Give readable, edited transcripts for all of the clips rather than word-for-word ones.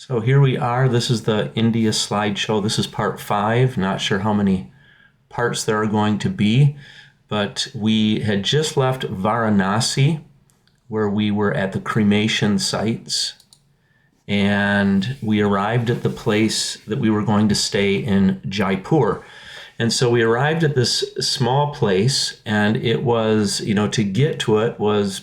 So here we are. This is the India slideshow. This is part 5. Not sure how many parts there are going to be, but we had just left Varanasi, where we were at the cremation sites, and we arrived at the place that we were going to stay in Jaipur. And so we arrived at this small place, and it was, to get to it was,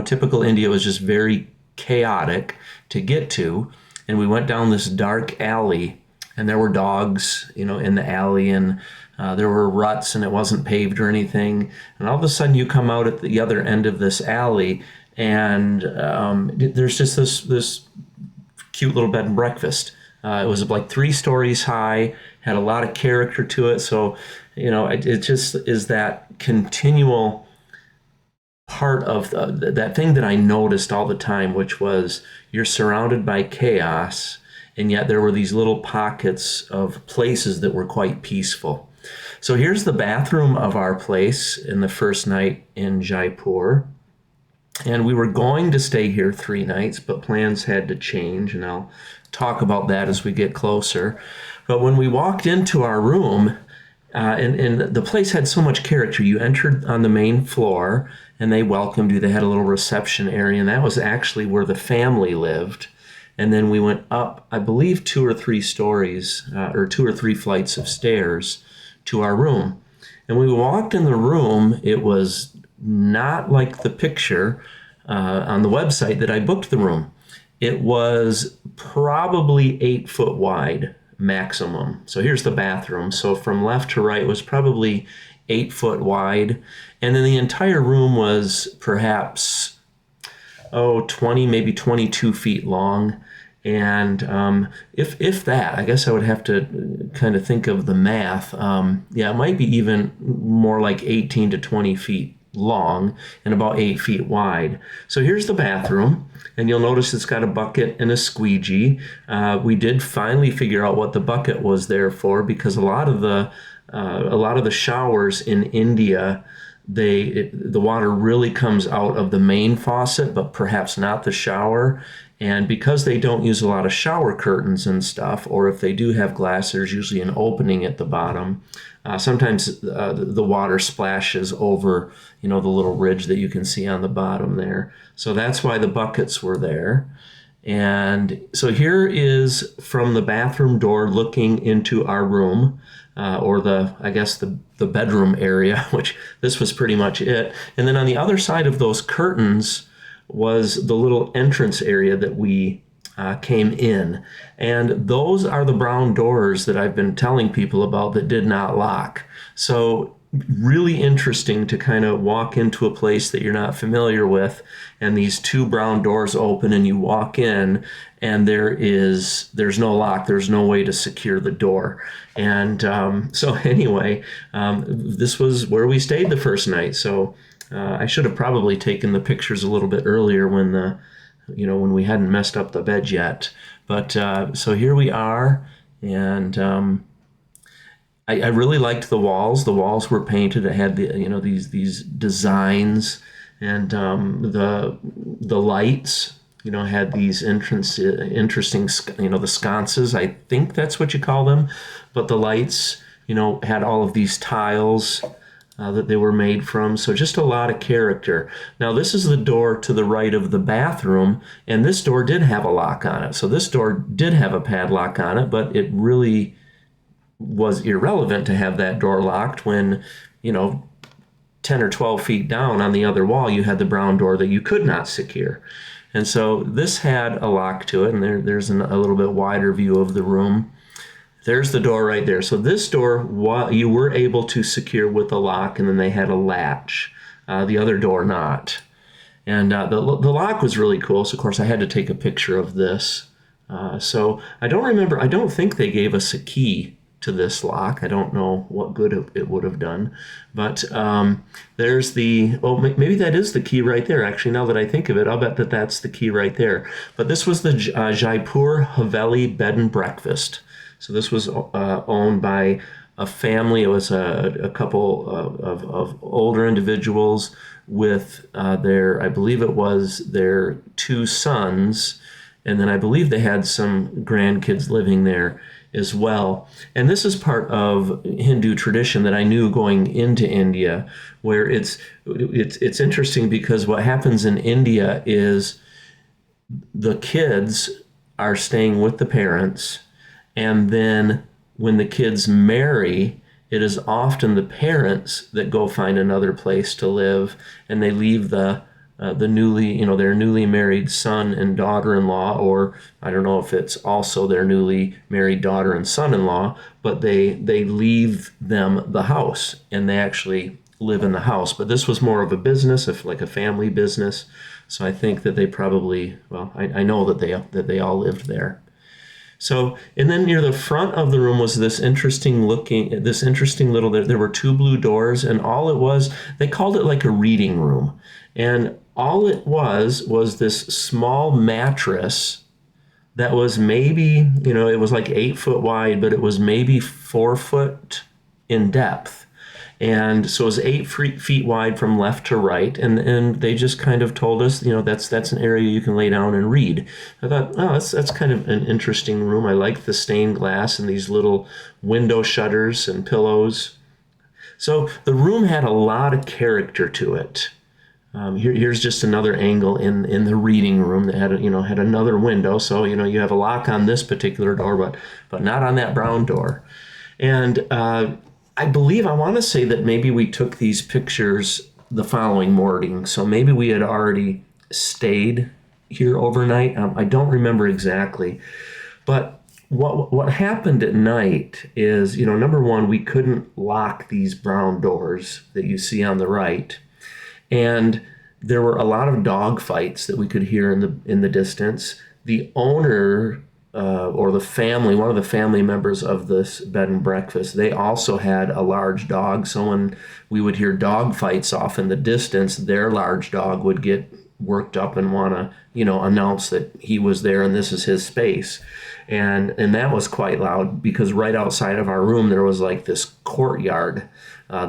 typical India was just very chaotic to get to. And we went down this dark alley, and there were dogs, in the alley, and there were ruts, and it wasn't paved or anything. And all of a sudden you come out at the other end of this alley, and there's just this cute little bed and breakfast. It was like 3 stories high, had a lot of character to it. So, it just is that continual part of that thing that I noticed all the time, which was you're surrounded by chaos, and yet there were these little pockets of places that were quite peaceful. So here's the bathroom of our place in the first night in Jaipur. And we were going to stay here 3 nights, but plans had to change, and I'll talk about that as we get closer. But when we walked into our room, and the place had so much character. You entered on the main floor, and they welcomed you. They had a little reception area, and that was actually where the family lived. And then we went up, I believe, 2 or 3 stories, or 2 or 3 flights of stairs to our room. And when we walked in the room, it was not like the picture on the website that I booked the room. It was probably 8 foot wide maximum. So here's the bathroom. So from left to right was probably 8 foot wide. And then the entire room was perhaps, 20, maybe 22 feet long. And if that, I guess I would have to kind of think of the math. It might be even more like 18 to 20 feet long and about 8 feet wide. So here's the bathroom, and you'll notice it's got a bucket and a squeegee. We did finally figure out what the bucket was there for, because a lot of the showers in India, the water really comes out of the main faucet, but perhaps not the shower. And because they don't use a lot of shower curtains and stuff, or if they do have glass, there's usually an opening at the bottom. Sometimes the water splashes over, the little ridge that you can see on the bottom there. So that's why the buckets were there. And so here is from the bathroom door looking into our room, or the bedroom area, which this was pretty much it. And then on the other side of those curtains was the little entrance area that we came in. And those are the brown doors that I've been telling people about that did not lock. So really interesting to kind of walk into a place that you're not familiar with, and these 2 brown doors open, and you walk in, and there's no lock. There's no way to secure the door. And so anyway, this was where we stayed the first night. So I should have probably taken the pictures a little bit earlier when when we hadn't messed up the bed yet. But so here we are, and I really liked the walls. The walls were painted. It had these designs, and the lights had these interesting the sconces. I think that's what you call them, but the lights had all of these tiles that they were made from. So just a lot of character. Now this is the door to the right of the bathroom, and this door did have a lock on it. So this door did have a padlock on it, but it really was irrelevant to have that door locked when 10 or 12 feet down on the other wall you had the brown door that you could not secure. And so this had a lock to it, and there's a little bit wider view of the room. There's the door right there. So this door, you were able to secure with a lock, and then they had a latch. The other door not. And the lock was really cool. So of course I had to take a picture of this. So I don't think they gave us a key to this lock. I don't know what good it would have done. But there's maybe that is the key right there. Actually, now that I think of it, I'll bet that that's the key right there. But this was the Jaipur Haveli Bed and Breakfast. So this was owned by a family. It was a couple of older individuals with I believe it was their 2 sons, And then I believe they had some grandkids living there as well. And this is part of Hindu tradition that I knew going into India, where it's interesting because what happens in India is the kids are staying with the parents, and then when the kids marry, it is often the parents that go find another place to live, and they leave the newly, their newly married son and daughter-in-law, or I don't know if it's also their newly married daughter and son-in-law, but they leave them the house and they actually live in the house. But this was more of a business, like a family business. So I think that they probably, well, I know that they all lived there. So, and then near the front of the room was this interesting little, there were two blue doors, and all it was, they called it like a reading room. And all it was this small mattress that was maybe, it was like 8 foot wide, but it was maybe 4 foot in depth. And so it was 8 feet wide from left to right. And they just kind of told us, that's an area you can lay down and read. I thought, oh, that's kind of an interesting room. I like the stained glass and these little window shutters and pillows. So the room had a lot of character to it. Here's just another angle in the reading room that had another window. So, you have a lock on this particular door, but not on that brown door. And I want to say that maybe we took these pictures the following morning. So maybe we had already stayed here overnight. I don't remember exactly. But what happened at night is, number one, we couldn't lock these brown doors that you see on the right. And there were a lot of dog fights that we could hear in the distance. The owner or the family, one of the family members of this bed and breakfast, they also had a large dog. So when we would hear dog fights off in the distance, their large dog would get worked up and want to, announce that he was there and this is his space. And that was quite loud because right outside of our room, there was like this courtyard,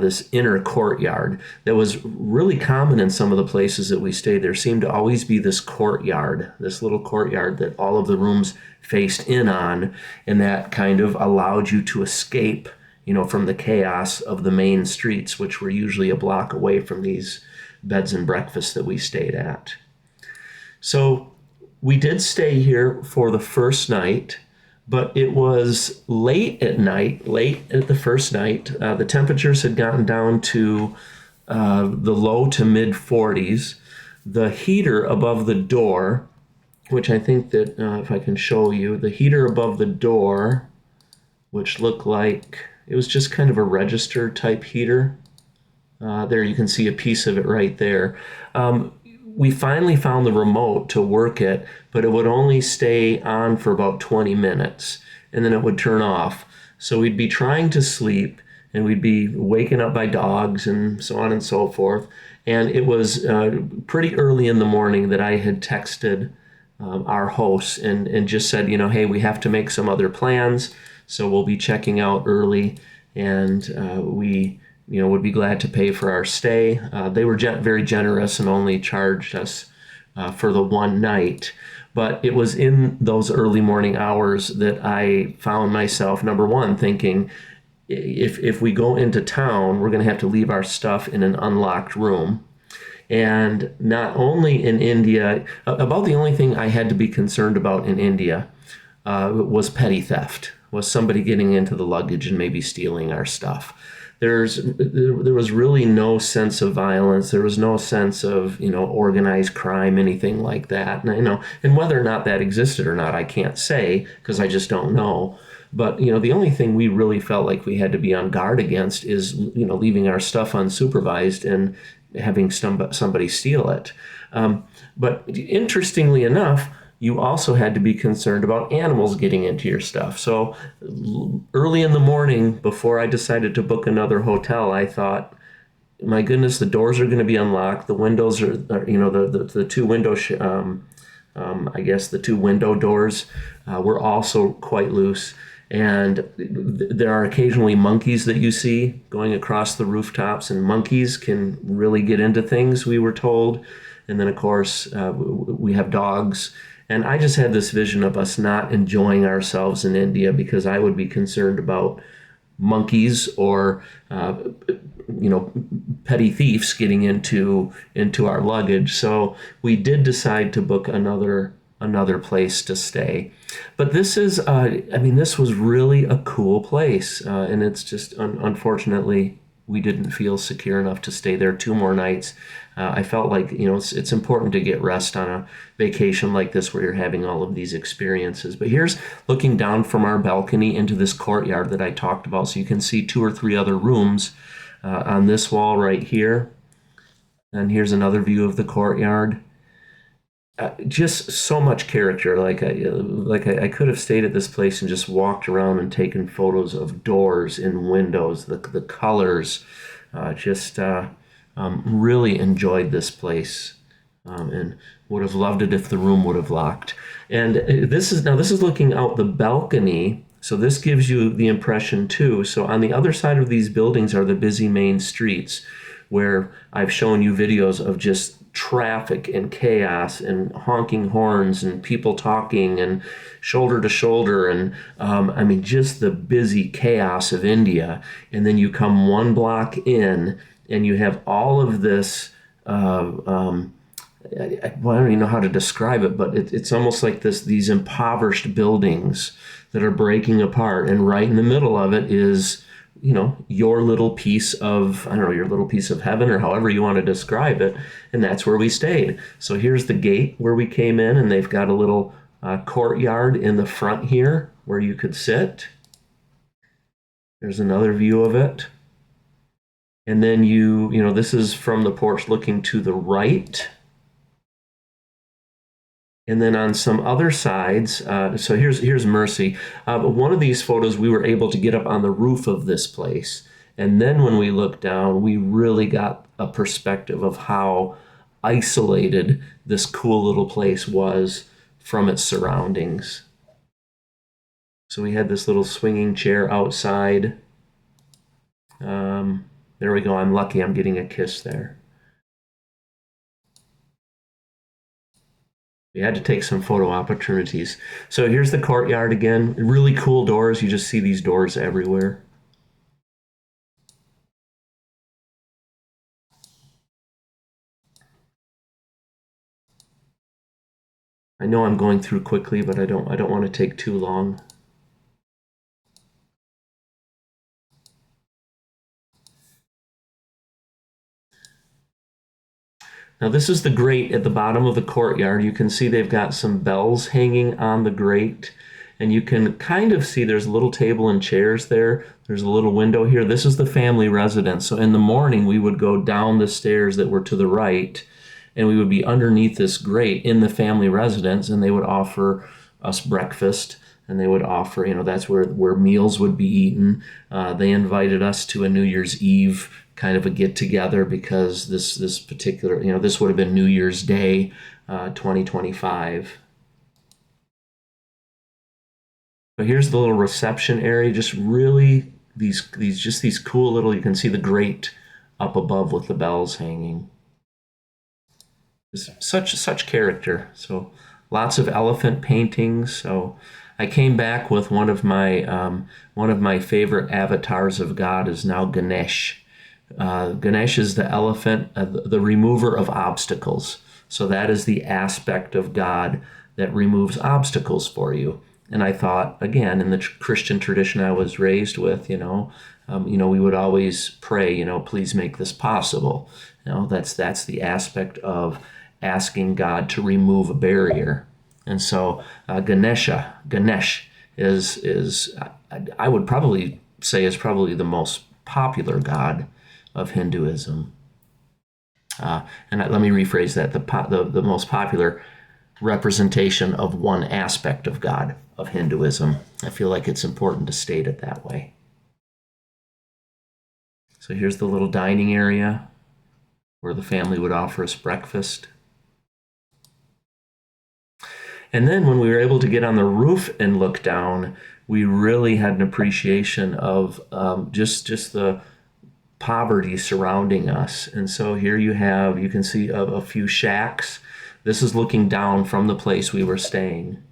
this inner courtyard that was really common in some of the places that we stayed. There seemed to always be this courtyard, this little courtyard that all of the rooms faced in on, and that kind of allowed you to escape, from the chaos of the main streets, which were usually a block away from these beds and breakfasts that we stayed at. So we did stay here for the first night, but it was late at the first night. The temperatures had gotten down to the low to mid 40s. The heater above the door, which I think that if I can show you, the heater above the door, which looked like it was just kind of a register type heater. There you can see a piece of it right there. We finally found the remote to work it, but it would only stay on for about 20 minutes, and then it would turn off. So we'd be trying to sleep, and we'd be waking up by dogs and so on and so forth. And it was pretty early in the morning that I had texted our hosts and just said, hey, we have to make some other plans, so we'll be checking out early, and we would be glad to pay for our stay. They were very generous and only charged us for the one night. But it was in those early morning hours that I found myself, number one, thinking, if we go into town, we're going to have to leave our stuff in an unlocked room. And not only in India, about the only thing I had to be concerned about in India was petty theft, was somebody getting into the luggage and maybe stealing our stuff. There was really no sense of violence. There was no sense of, organized crime, anything like that. And whether or not that existed or not, I can't say because I just don't know. But, the only thing we really felt like we had to be on guard against is, leaving our stuff unsupervised and having somebody steal it. But interestingly enough, you also had to be concerned about animals getting into your stuff. So early in the morning, before I decided to book another hotel, I thought, my goodness, the doors are going to be unlocked. The windows are the two window, I guess the two window doors were also quite loose. And there are occasionally monkeys that you see going across the rooftops, and monkeys can really get into things, we were told. And then, of course, we have dogs. And I just had this vision of us not enjoying ourselves in India because I would be concerned about monkeys or petty thieves getting into our luggage. So we did decide to book another place to stay. But this is this was really a cool place, and it's just unfortunately we didn't feel secure enough to stay there 2 more nights. I felt like it's important to get rest on a vacation like this where you're having all of these experiences. But here's looking down from our balcony into this courtyard that I talked about, so you can see 2 or 3 other rooms on this wall right here. And here's another view of the courtyard. Just so much character. I could have stayed at this place and just walked around and taken photos of doors and windows, the colors. Really enjoyed this place, and would have loved it if the room would have locked. And this is looking out the balcony. So this gives you the impression too. So on the other side of these buildings are the busy main streets where I've shown you videos of just traffic and chaos and honking horns and people talking and shoulder to shoulder and just the busy chaos of India. And then you come 1 block in and you have all of this I don't even know how to describe it, but it's almost like these impoverished buildings that are breaking apart, and right in the middle of it is your little piece of, I don't know, your little piece of heaven, or however you want to describe it. And that's where we stayed. So here's the gate where we came in, and they've got a little courtyard in the front here where you could sit. There's another view of it. And then this is from the porch looking to the right. And then on some other sides, so here's Mercy. One of these photos, we were able to get up on the roof of this place. And then when we looked down, we really got a perspective of how isolated this cool little place was from its surroundings. So we had this little swinging chair outside. There we go. I'm lucky I'm getting a kiss there. We had to take some photo opportunities. So here's the courtyard again. Really cool doors. You just see these doors everywhere. I know I'm going through quickly, but I don't want to take too long. Now this is the grate at the bottom of the courtyard. You can see they've got some bells hanging on the grate, and you can kind of see there's a little table and chairs there. There's a little window here. This is the family residence. So in the morning we would go down the stairs that were to the right, and we would be underneath this grate in the family residence, and they would offer us breakfast, and they would offer, that's where meals would be eaten. They invited us to a New Year's Eve kind of a get together because this particular, this would have been New Year's Day, 2025. But here's the little reception area. Just really these cool little, you can see the grate up above with the bells hanging. Such character. So lots of elephant paintings. So I came back with one of my favorite avatars of God is now Ganesh. Ganesh is the elephant, the remover of obstacles. So that is the aspect of God that removes obstacles for you. And I thought, again, in the Christian tradition I was raised with, we would always pray, please make this possible. That's the aspect of asking God to remove a barrier. And so Ganesh is I would probably say is probably the most popular god of Hinduism. And let me rephrase that, the most popular representation of one aspect of God of Hinduism. I feel like it's important to state it that way. So here's the little dining area where the family would offer us breakfast. And then when we were able to get on the roof and look down, we really had an appreciation of just the poverty surrounding us. And so here you can see a few shacks This is looking down from the place we were staying.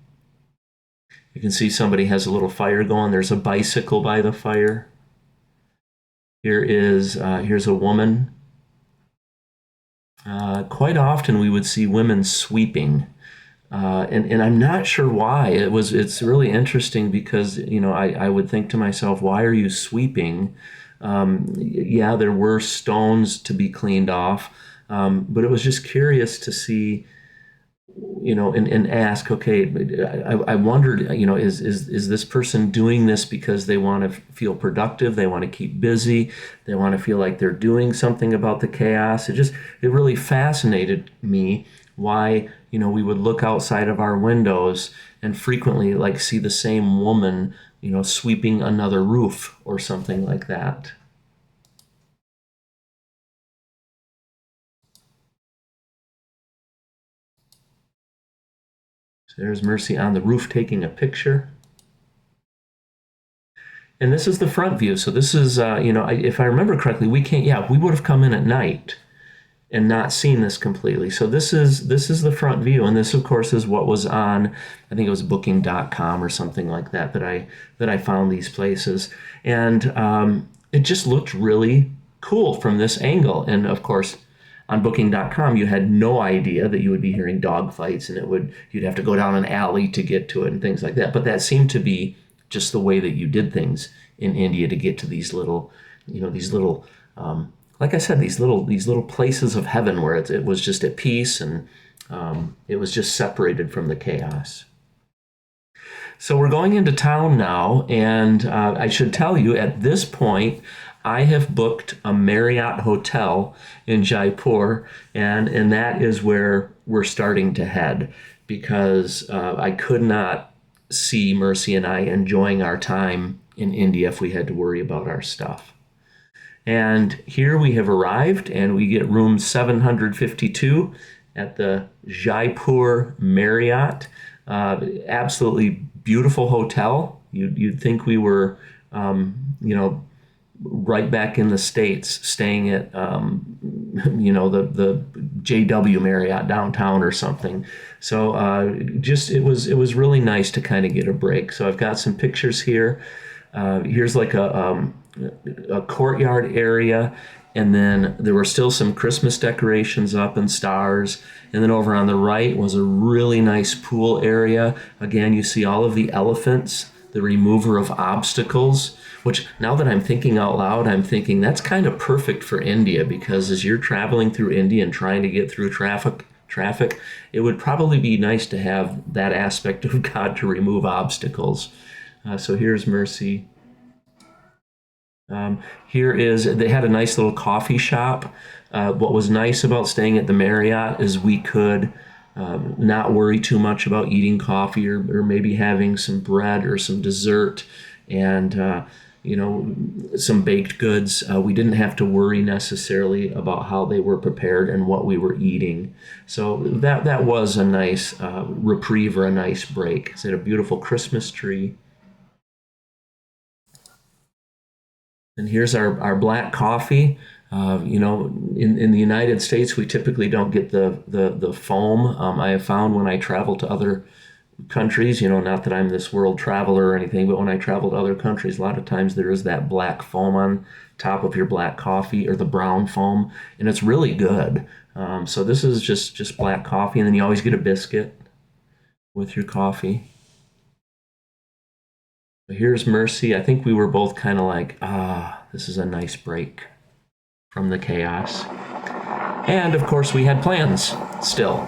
You can see somebody has a little fire going. There's a bicycle by the fire. Here's a woman. Quite often we would see women sweeping. And I'm not sure why. It's really interesting because, I would think to myself, why are you sweeping? Yeah, there were stones to be cleaned off, but it was just curious to see, and ask, okay, I wondered, is this person doing this because they want to feel productive, they want to keep busy, they want to feel like they're doing something about the chaos? It really fascinated me why, we would look outside of our windows and frequently like see the same woman, sweeping another roof or something like that. So there's Mercy on the roof taking a picture. And this is the front view. So this is, if I remember correctly, we would have come in at night and not seen this completely. So this is the front view, and this of course is what was on, I think it was booking.com or something like that I found these places. And it just looked really cool from this angle. And of course, on booking.com you had no idea that you would be hearing dog fights, and you'd have to go down an alley to get to it and things like that. But that seemed to be just the way that you did things in India to get to these little, like I said, these little places of heaven where it was just at peace, and it was just separated from the chaos. So we're going into town now, and I should tell you at this point, I have booked a Marriott hotel in Jaipur, and that is where we're starting to head, because I could not see Mercy and I enjoying our time in India if we had to worry about our stuff. And here we have arrived, and we get room 752 at the Jaipur Marriott. Absolutely beautiful hotel. You'd think we were, right back in the States, staying at, the JW Marriott downtown or something. So it was really nice to kind of get a break. So I've got some pictures here. Here's like a courtyard area, and then there were still some Christmas decorations up and stars. And then over on the right was a really nice pool area. Again, you see all of the elephants, the remover of obstacles, which now that I'm thinking out loud, I'm thinking that's kind of perfect for India, because as you're traveling through India and trying to get through traffic, it would probably be nice to have that aspect of God to remove obstacles. So here's Mercy. They had a nice little coffee shop. What was nice about staying at the Marriott is we could not worry too much about eating coffee or maybe having some bread or some dessert and, some baked goods. We didn't have to worry necessarily about how they were prepared and what we were eating. So that was a nice reprieve or a nice break. They had a beautiful Christmas tree. And here's our black coffee. In the United States, we typically don't get the foam. I have found when I travel to other countries, not that I'm this world traveler or anything, but when I travel to other countries, a lot of times there is that black foam on top of your black coffee, or the brown foam, and it's really good. So this is just black coffee, and then you always get a biscuit with your coffee. Here's Mercy. I think we were both kind of like, this is a nice break from the chaos. And of course, we had plans still.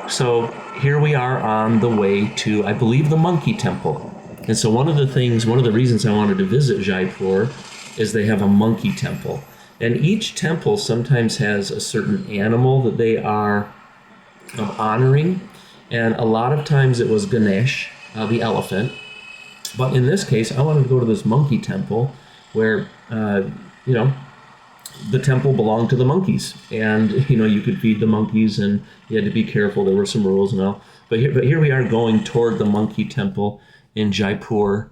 So here we are on the way to, I believe, the Monkey Temple. And so one of the reasons I wanted to visit Jaipur is they have a monkey temple. And each temple sometimes has a certain animal that they are honoring. And a lot of times it was Ganesh, the elephant. But in this case, I wanted to go to this monkey temple where, the temple belonged to the monkeys. And, you could feed the monkeys and you had to be careful. There were some rules and all. But here we are going toward the monkey temple in Jaipur.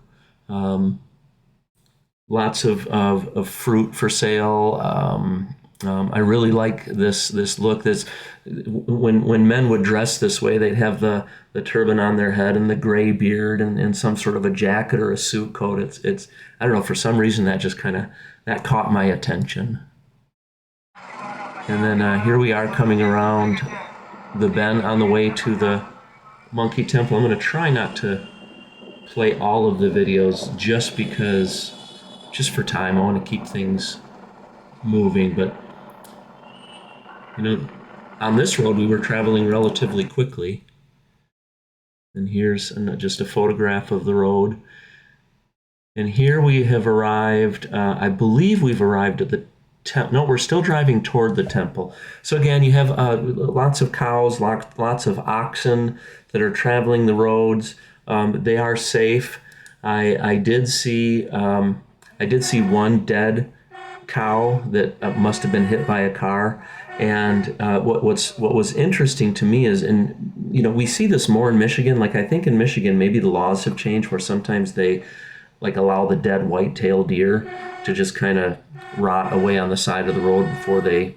Lots of fruit for sale, I really like this look. This when men would dress this way, they'd have the turban on their head and the gray beard and some sort of a jacket or a suit coat. It's I don't know, for some reason that just kind of that caught my attention. And then here we are coming around the bend on the way to the Monkey Temple. I'm going to try not to play all of the videos just because, just for time. I want to keep things moving, but on this road we were traveling relatively quickly. And here's just a photograph of the road. And here we have arrived, I believe we've arrived at the temple. No, we're still driving toward the temple. So again, you have lots of cows, lots of oxen that are traveling the roads. They are safe. I did see one dead cow that must have been hit by a car. And what was interesting to me is, and we see this more in Michigan. Like, I think in Michigan maybe the laws have changed where sometimes they like allow the dead white-tailed deer to just kind of rot away on the side of the road before they,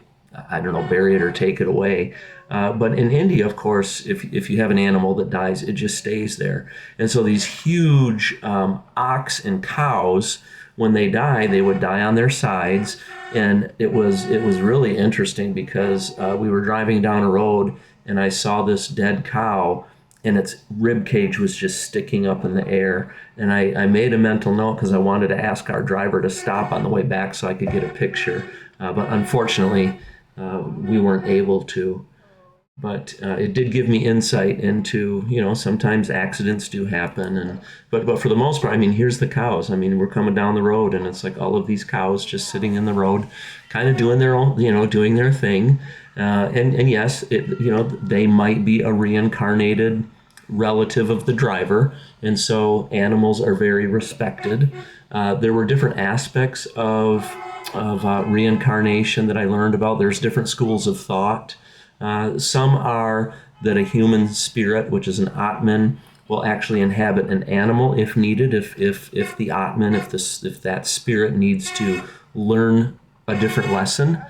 I don't know, bury it or take it away. But in India, of course, if you have an animal that dies, it just stays there. And so these huge ox and cows, when they die, they would die on their sides. And it was really interesting because we were driving down a road and I saw this dead cow and its rib cage was just sticking up in the air. And I made a mental note because I wanted to ask our driver to stop on the way back so I could get a picture. But unfortunately, we weren't able to. But it did give me insight into, sometimes accidents do happen. But for the most part, I mean, here's the cows. I mean, we're coming down the road and it's like all of these cows just sitting in the road, kind of doing their own, doing their thing. And yes, they might be a reincarnated relative of the driver. And so animals are very respected. There were different aspects of reincarnation that I learned about. There's different schools of thought. Some are that a human spirit, which is an Atman, will actually inhabit an animal if needed. If the Atman, if that spirit needs to learn a different lesson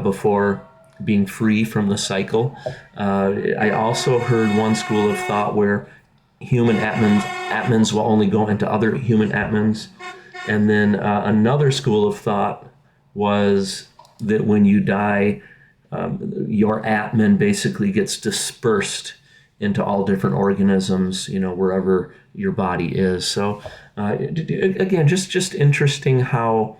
before being free from the cycle. I also heard one school of thought where human Atmans will only go into other human Atmans. And then another school of thought was that when you die, your Atman basically gets dispersed into all different organisms, wherever your body is. So again, just interesting how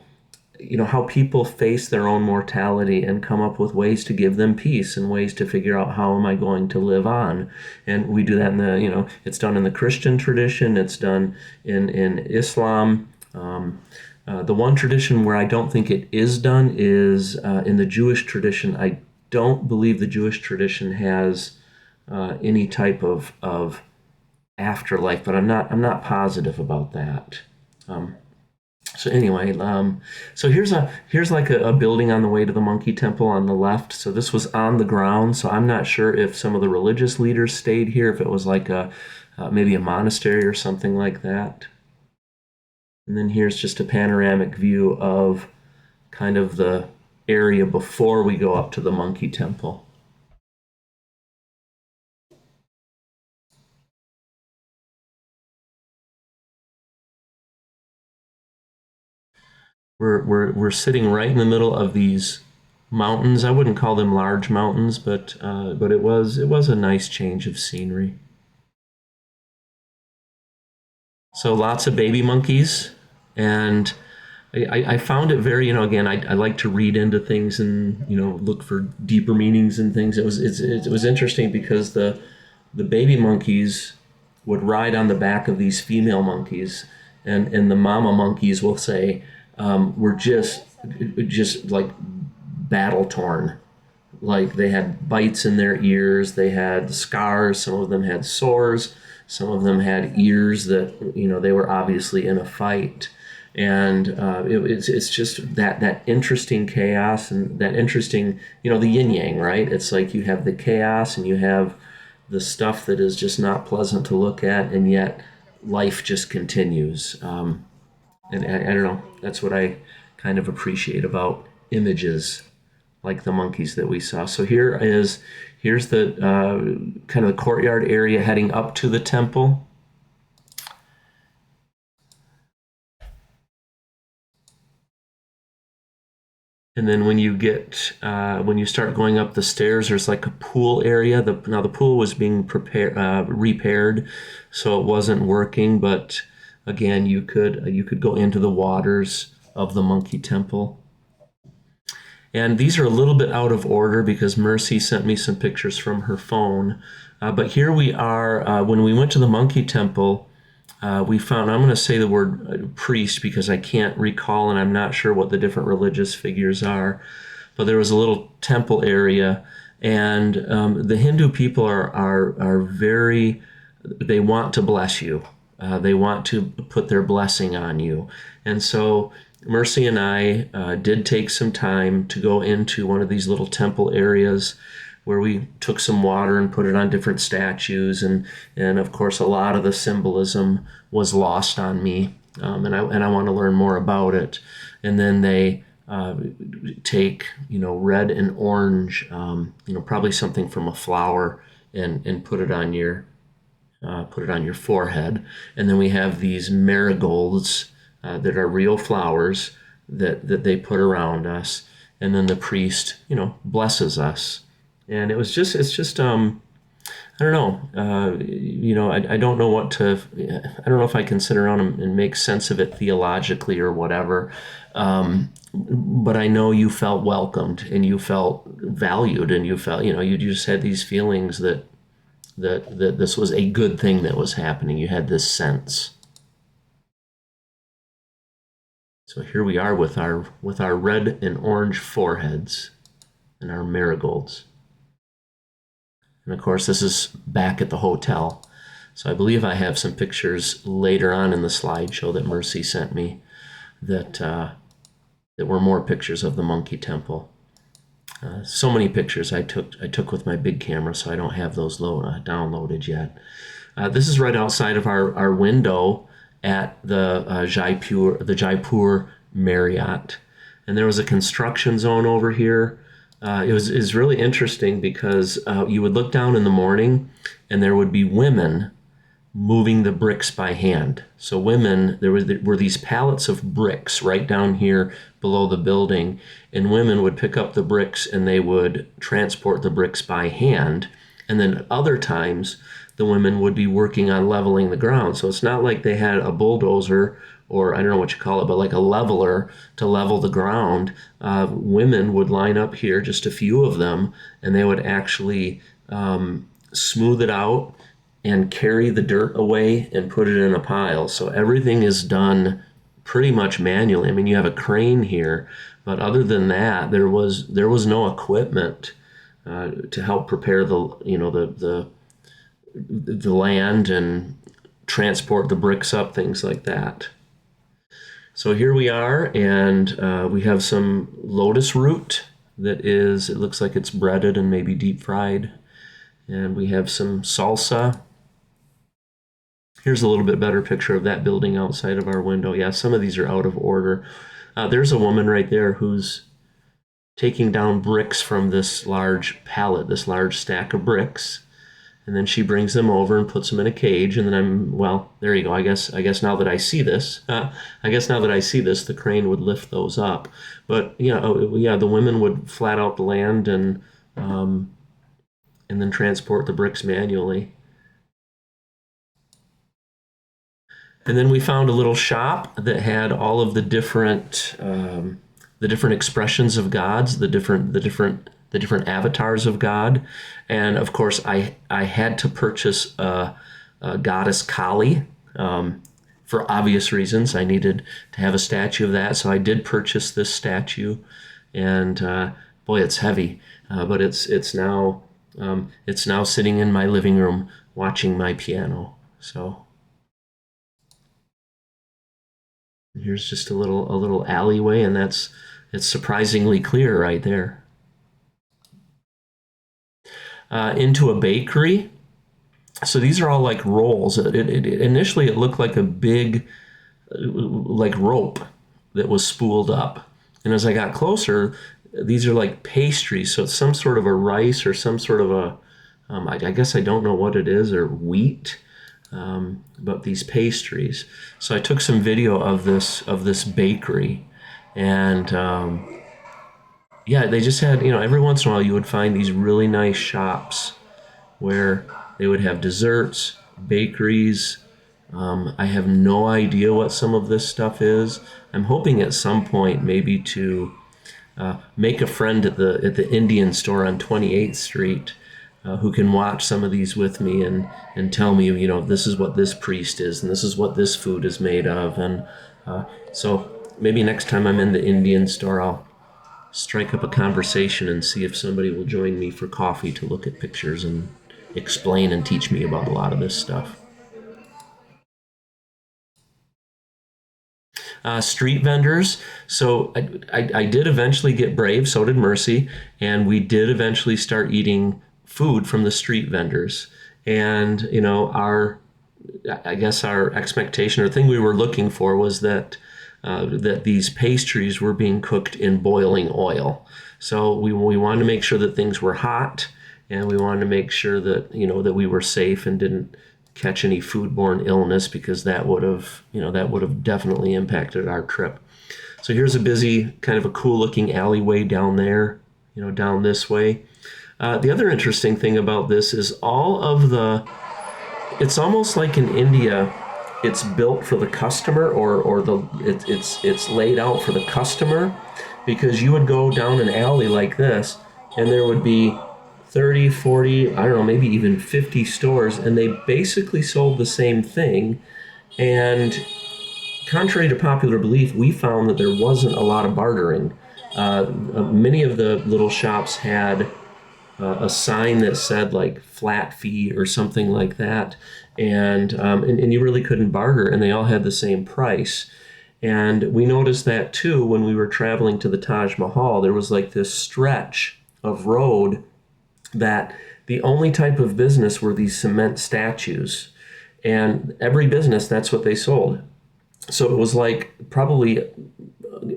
people face their own mortality and come up with ways to give them peace and ways to figure out how am I going to live on. And we do that in it's done in the Christian tradition, it's done in Islam. The one tradition where I don't think it is done is in the Jewish tradition. I don't believe the Jewish tradition has any type of afterlife, but I'm not positive about that. So anyway, so here's like a building on the way to the Monkey Temple on the left. So this was on the ground. So I'm not sure if some of the religious leaders stayed here, if it was like maybe a monastery or something like that. And then here's just a panoramic view of kind of the area before we go up to the Monkey Temple. We're sitting right in the middle of these mountains. I wouldn't call them large mountains, but it was a nice change of scenery. So lots of baby monkeys, and I found it very, again, I like to read into things and look for deeper meanings and things. It was interesting because the baby monkeys would ride on the back of these female monkeys, and the mama monkeys will say, we're just like battle torn. Like they had bites in their ears, they had scars, some of them had sores, some of them had ears that, they were obviously in a fight. And it's just that interesting chaos and that interesting, the yin yang, right? It's like you have the chaos and you have the stuff that is just not pleasant to look at, and yet life just continues. And I don't know, that's what I kind of appreciate about images like the monkeys that we saw. So here's the kind of the courtyard area heading up to the temple. And then when you start going up the stairs, there's like a pool area. Now the pool was being repaired, so it wasn't working. But again, you could go into the waters of the monkey temple. And these are a little bit out of order because Mercy sent me some pictures from her phone. But here we are. When we went to the monkey temple, we found, I'm going to say the word priest because I can't recall and I'm not sure what the different religious figures are. But there was a little temple area, and the Hindu people are very, they want to bless you. They want to put their blessing on you. And so Mercy and I did take some time to go into one of these little temple areas where we took some water and put it on different statues, and of course a lot of the symbolism was lost on me, and I want to learn more about it. And then they take red and orange, probably something from a flower, and put it on your forehead. And then we have these marigolds that are real flowers that they put around us, and then the priest blesses us. And it's just I don't know, I don't know I don't know if I can sit around and make sense of it theologically or whatever, but I know you felt welcomed and you felt valued, and you felt, you just had these feelings that this was a good thing that was happening. You had this sense. So here we are with our red and orange foreheads and our marigolds. And of course, this is back at the hotel. So I believe I have some pictures later on in the slideshow that Mercy sent me that were more pictures of the monkey temple. So many pictures I took with my big camera, so I don't have those downloaded yet. This is right outside of our window at the Jaipur Marriott. And there was a construction zone over here. It was really interesting because you would look down in the morning and there would be women moving the bricks by hand. So women, there were these pallets of bricks right down here below the building, and women would pick up the bricks and they would transport the bricks by hand. And then other times the women would be working on leveling the ground. So it's not like they had a bulldozer, or I don't know what you call it, but like a leveler to level the ground. Women would line up here, just a few of them, and they would actually smooth it out and carry the dirt away and put it in a pile. So everything is done pretty much manually. I mean, you have a crane here, but other than that, there was no equipment to help prepare the land and transport the bricks up, things like that. So here we are, and we have some lotus root it looks like it's breaded and maybe deep fried. And we have some salsa. Here's a little bit better picture of that building outside of our window. Yeah, some of these are out of order. There's a woman right there who's taking down bricks from this large pallet, this large stack of bricks. And then she brings them over and puts them in a cage. And then there you go. I guess now that I see this, the crane would lift those up. But the women would flat out the land and then transport the bricks manually. And then we found a little shop that had all of the different expressions of gods, the different avatars of God. And of course, I had to purchase a goddess Kali for obvious reasons. I needed to have a statue of that, so I did purchase this statue. And boy, it's heavy, but it's now sitting in my living room watching my piano. So here's just a little alleyway, and it's surprisingly clear right there. Into a bakery. So these are all like rolls. Initially it looked like a big like rope that was spooled up. And as I got closer, these are like pastries. So it's some sort of a rice or some sort of a, I guess I don't know what it is, or wheat, but these pastries. So I took some video of this bakery, and yeah, they just had, every once in a while you would find these really nice shops where they would have desserts, bakeries. I have no idea what some of this stuff is. I'm hoping at some point maybe to make a friend at the Indian store on 28th Street who can watch some of these with me and tell me, this is what this priest is and this is what this food is made of. And so maybe next time I'm in the Indian store, I'll strike up a conversation and see if somebody will join me for coffee to look at pictures and explain and teach me about a lot of this stuff. Street vendors. So I did eventually get brave, so did Mercy, and we did eventually start eating food from the street vendors. And, I guess our expectation or thing we were looking for was that these pastries were being cooked in boiling oil. So we wanted to make sure that things were hot, and we wanted to make sure that, that we were safe and didn't catch any foodborne illness, because that would have definitely impacted our trip. So here's a busy, kind of a cool looking alleyway down there, down this way. The other interesting thing about this is it's almost like in India, it's built for the customer, or it's laid out for the customer, because you would go down an alley like this and there would be 30, 40, I don't know, maybe even 50 stores, and they basically sold the same thing. And contrary to popular belief, we found that there wasn't a lot of bartering. Many of the little shops had a sign that said like flat fee or something like that, and you really couldn't barter, and they all had the same price. And we noticed that too when we were traveling to the Taj Mahal. There was like this stretch of road that the only type of business were these cement statues, and every business, that's what they sold. So it was like probably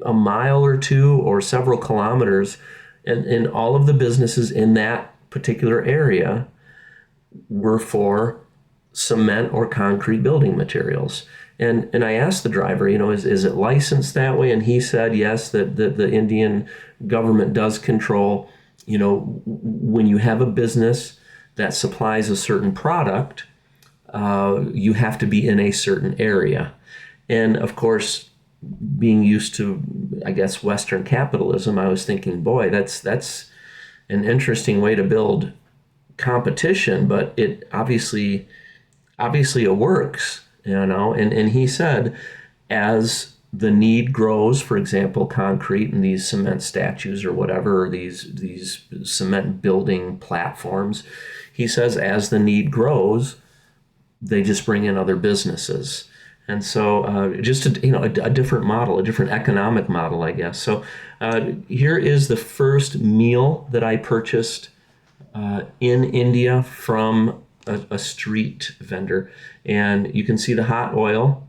a mile or two or several kilometers, and all of the businesses in that particular area were for cement or concrete building materials. And I asked the driver, is it licensed that way? And he said yes, that the Indian government does control, when you have a business that supplies a certain product, you have to be in a certain area. And of course, being used to, I guess, Western capitalism, I was thinking, boy, that's an interesting way to build competition, but it obviously it works, and he said, as the need grows, for example, concrete and these cement statues or whatever, or these cement building platforms, he says, as the need grows, they just bring in other businesses. And so just a different model, a different economic model, I guess. So here is the first meal that I purchased in India from a street vendor. And you can see the hot oil.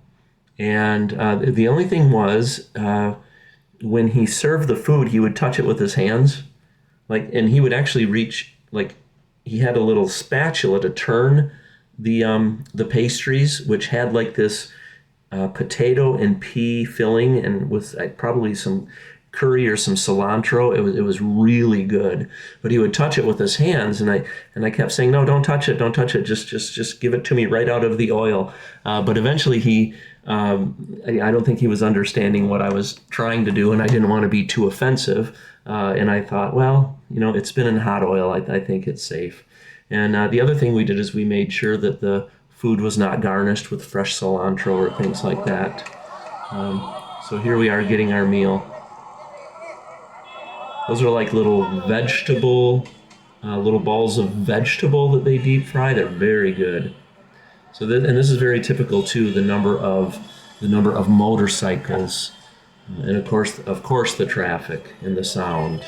And the only thing was, when he served the food, he would touch it with his hands. And he would actually reach, he had a little spatula to turn the pastries, which had like this potato and pea filling, and with probably some curry or some cilantro. It was really good. But he would touch it with his hands, and I kept saying, no, don't touch it, just give it to me right out of the oil. But eventually he, I don't think he was understanding what I was trying to do, and I didn't want to be too offensive. And I thought, well, it's been in hot oil. I think it's safe. And the other thing we did is we made sure that the food was not garnished with fresh cilantro or things like that. So here we are getting our meal. Those are like little little balls of vegetable that they deep fry. They're very good. So and this is very typical too. The number of motorcycles, and of course the traffic and the sound.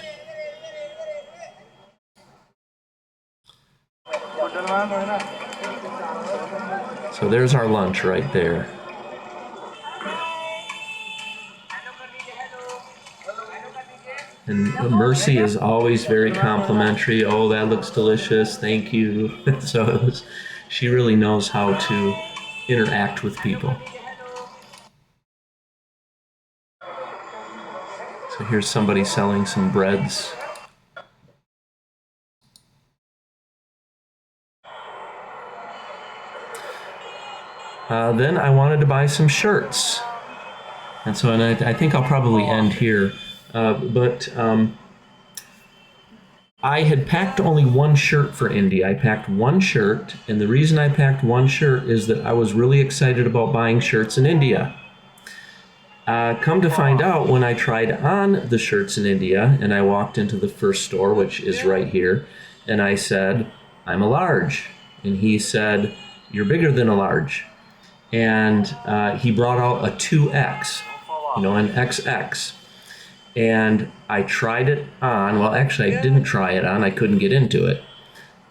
So there's our lunch right there. And Mercy is always very complimentary. Oh, that looks delicious. Thank you. So she really knows how to interact with people. So here's somebody selling some breads. Then I wanted to buy some shirts. And so I think I'll probably end here. But I had packed only one shirt for India. I packed one shirt, and the reason I packed one shirt is that I was really excited about buying shirts in India. Come to find out, when I tried on the shirts in India, and I walked into the first store, which is right here, and I said, I'm a large. And he said, you're bigger than a large. And he brought out a 2X, an XX. And I tried it on. Well, actually, I didn't try it on. I couldn't get into it.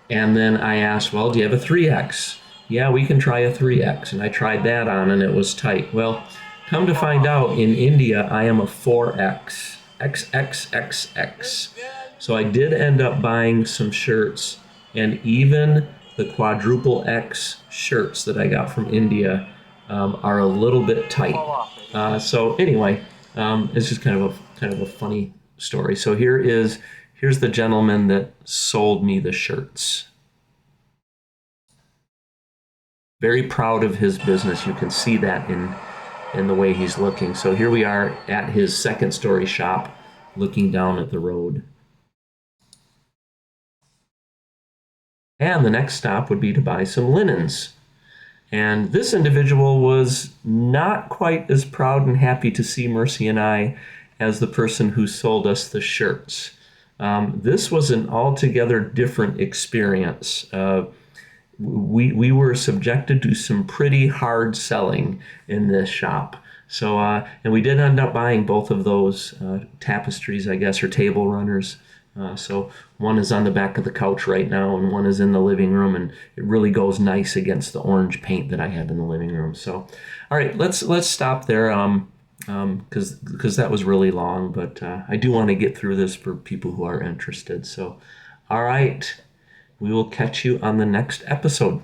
And then I asked, well, do you have a 3X? Yeah, we can try a 3X. And I tried that on, and it was tight. Well, come to find out, in India, I am a 4X. XXXX. So I did end up buying some shirts, and even the quadruple X shirts that I got from India are a little bit tight. So anyway, it's just kind of a funny story. So here's the gentleman that sold me the shirts. Very proud of his business. You can see that in the way he's looking. So here we are at his second story shop, looking down at the road. And the next stop would be to buy some linens. And this individual was not quite as proud and happy to see Mercy and I as the person who sold us the shirts. This was an altogether different experience. We were subjected to some pretty hard selling in this shop. So, and we did end up buying both of those tapestries, I guess, or table runners. So one is on the back of the couch right now, and one is in the living room, and it really goes nice against the orange paint that I have in the living room. So, all right, let's stop there, because that was really long, but I do want to get through this for people who are interested. So, all right, we will catch you on the next episode.